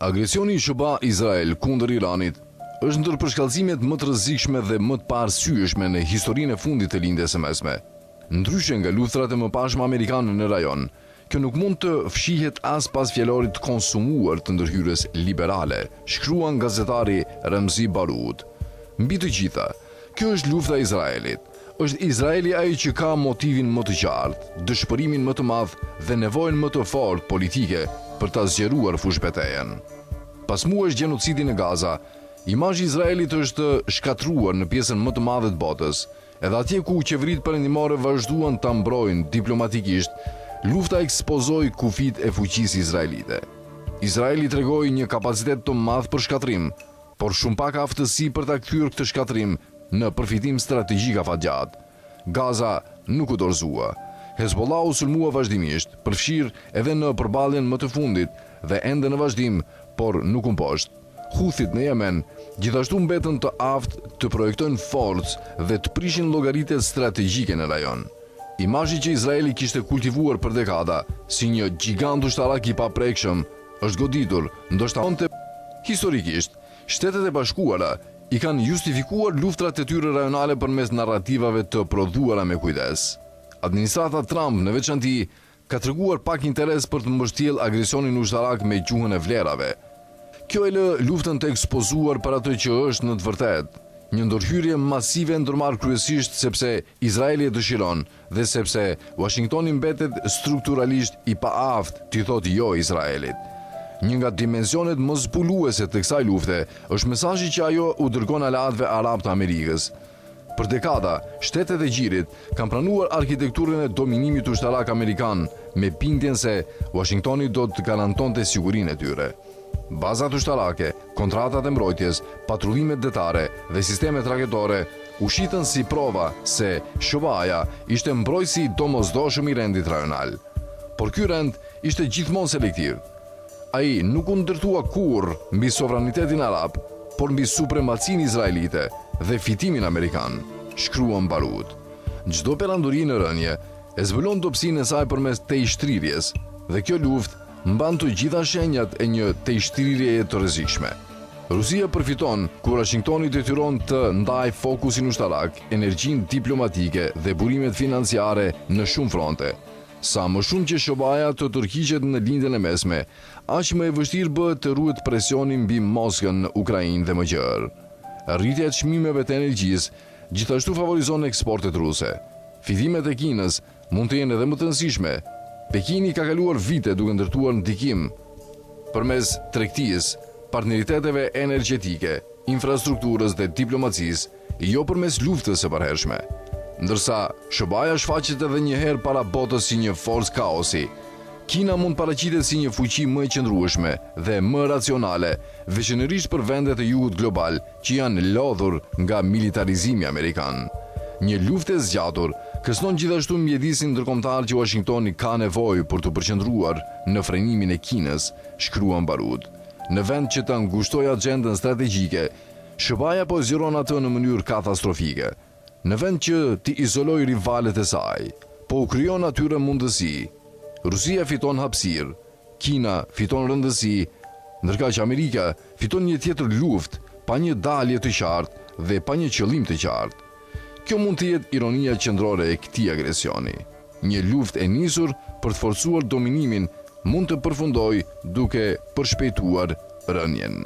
Agresioni i SBA-Izrael kundër Iranit është ndër përshkallëzimet më të rrezikshme dhe më të parësyeshme në historinë e fundit të lindjes së mesme. Ndryshe nga luftrat e mëparshme amerikane në rajon, kjo nuk mund të fshihet as pas fjalorit të konsumuar të ndërhyrjes liberale, shkruan gazetari Ramzi Baroud. Mbi të gjitha, kjo është lufta e Izraelit. Është Izraeli ai që ka motivin më të qartë, dëshpërimin më të madh dhe nevojën më të fortë politike për ta zgjeruar fushbetejën. Pas muajsh gjenocidi në Gaza, imazhi i Izraelit është shkatruar në pjesën më të madhe të botës, edhe atje ku qeveritë perëndimore vazhduan ta mbrojnë diplomatikisht, lufta ekspozoi kufijtë e fuqisë izraelite. Izraeli tregoi një kapacitet të madh për shkatrim, por shumë pak aftësi për ta kthyer këtë shkatrim në përfitim strategjik afatgjat. Gaza nuk u dorëzua. Hezbollahu sulmua vazhdimisht, përfshir edhe në përballjen më të fundit dhe ende në vazhdim, por nuk u mposht. Huthit në Yemen gjithashtu mbetën të aftë të projektojnë forcë dhe të prishin llogaritë strategjike në rajon. Imazhi që Izraeli kishte kultivuar për dekada si një gjigant ushtarak i paprekshëm është goditur, ndoshta historikisht, Shtetet e Bashkuara i kanë justifikuar luftrat e tyre rajonale përmes narrativave të prodhuara me kujdes. Administrata Trump në veçanti ka treguar pak interes për të mbështjellë agresionin ushtarak me gjuhën e vlerave. Kjo e lë luftën të ekspozuar për atë që është në të vërtetë një ndërhyrje masive ndërmarrë kryesisht sepse Izraeli e dëshiron dhe sepse Washingtoni mbetet strukturalisht i paaftë t'i thotë jo Izraelit. Një nga dimensionet më zbuluese të kësaj lufte është mesazhi që ajo u dërgon aleatëve arab të Amerikës. Për dekada, Shtetet e Gjirit kanë pranuar arkitekturën e dominimit ushtarak amerikan me bindjen se Washingtoni do të garantonte sigurinë e tyre. Bazat ushtarake, kontratat e mbrojtjes, patrullimet detare dhe sistemet raketore u shitën si prova se SBA-ja ishte mbrojtësi i domosdoshëm i rendit rajonal. Por ky rend ishte gjithmonë selektiv. Ai nuk u ndërtua kurrë mbi sovranitetin arab, por mbi supremacinë izraelite dhe fitimin amerikan, shkruan Baroud. Çdo perandori në rënje e zbulon dobësinë e saj përmes tejshtrirjes, dhe kjo luftë mban të gjitha shenjat e një tejshtrirjeje të rrezikshme. Rusia përfiton kur Washingtoni detyron të ndajë fokusin ushtarak, energjinë diplomatike dhe burimet financiare në shumë fronte. Sa më shumë që SBA-ja të tërhiqet në lindjen e mesme, aq më e vështirë bëhet të ruhet presioni mbi Moskën në Ukrainë dhe më gjerë. Rritja e çmimeve të energjisë gjithashtu favorizon eksportet ruse. Fitimet e Kinës mund të jenë edhe më të rëndësishme. Pekini ka kaluar vite duke ndërtuar ndikim përmes tregtisë, partneriteteve energjetike, infrastrukturës dhe diplomacisë, jo përmes luftës së përhershme. Ndërsa SBA-ja shfaqet edhe një herë para botës si një forcë kaosi, Kina mund paraqitet si një fuqi më e qëndrueshme dhe më racionale, veçanërisht për vendet e jugut global që janë lodhur nga militarizimi amerikan. Një luftë e zgjatur kërcënon gjithashtu mjedisin ndërkombëtar që Washingtoni ka nevojë për të përqendruar në frenimin e Kinës, shkruan Baroud. Në vend që të ngushtojë agjendën strategjike, SBA-ja po zgjeron atë në mënyrë katastrofike. Në vend që t'i izoloj rivalet e saj, po u krijon atyre mundësi. Rusia fiton hapësirë, Kina fiton rëndësi, ndërkaq që Amerika fiton një tjetër luftë pa një dalje të qartë dhe pa një qëllim të qartë. Kjo mund të jetë ironia qendrore e këtij agresioni. Një luftë e nisur për të forcuar dominimin mund të përfundojë duke përshpejtuar rënien.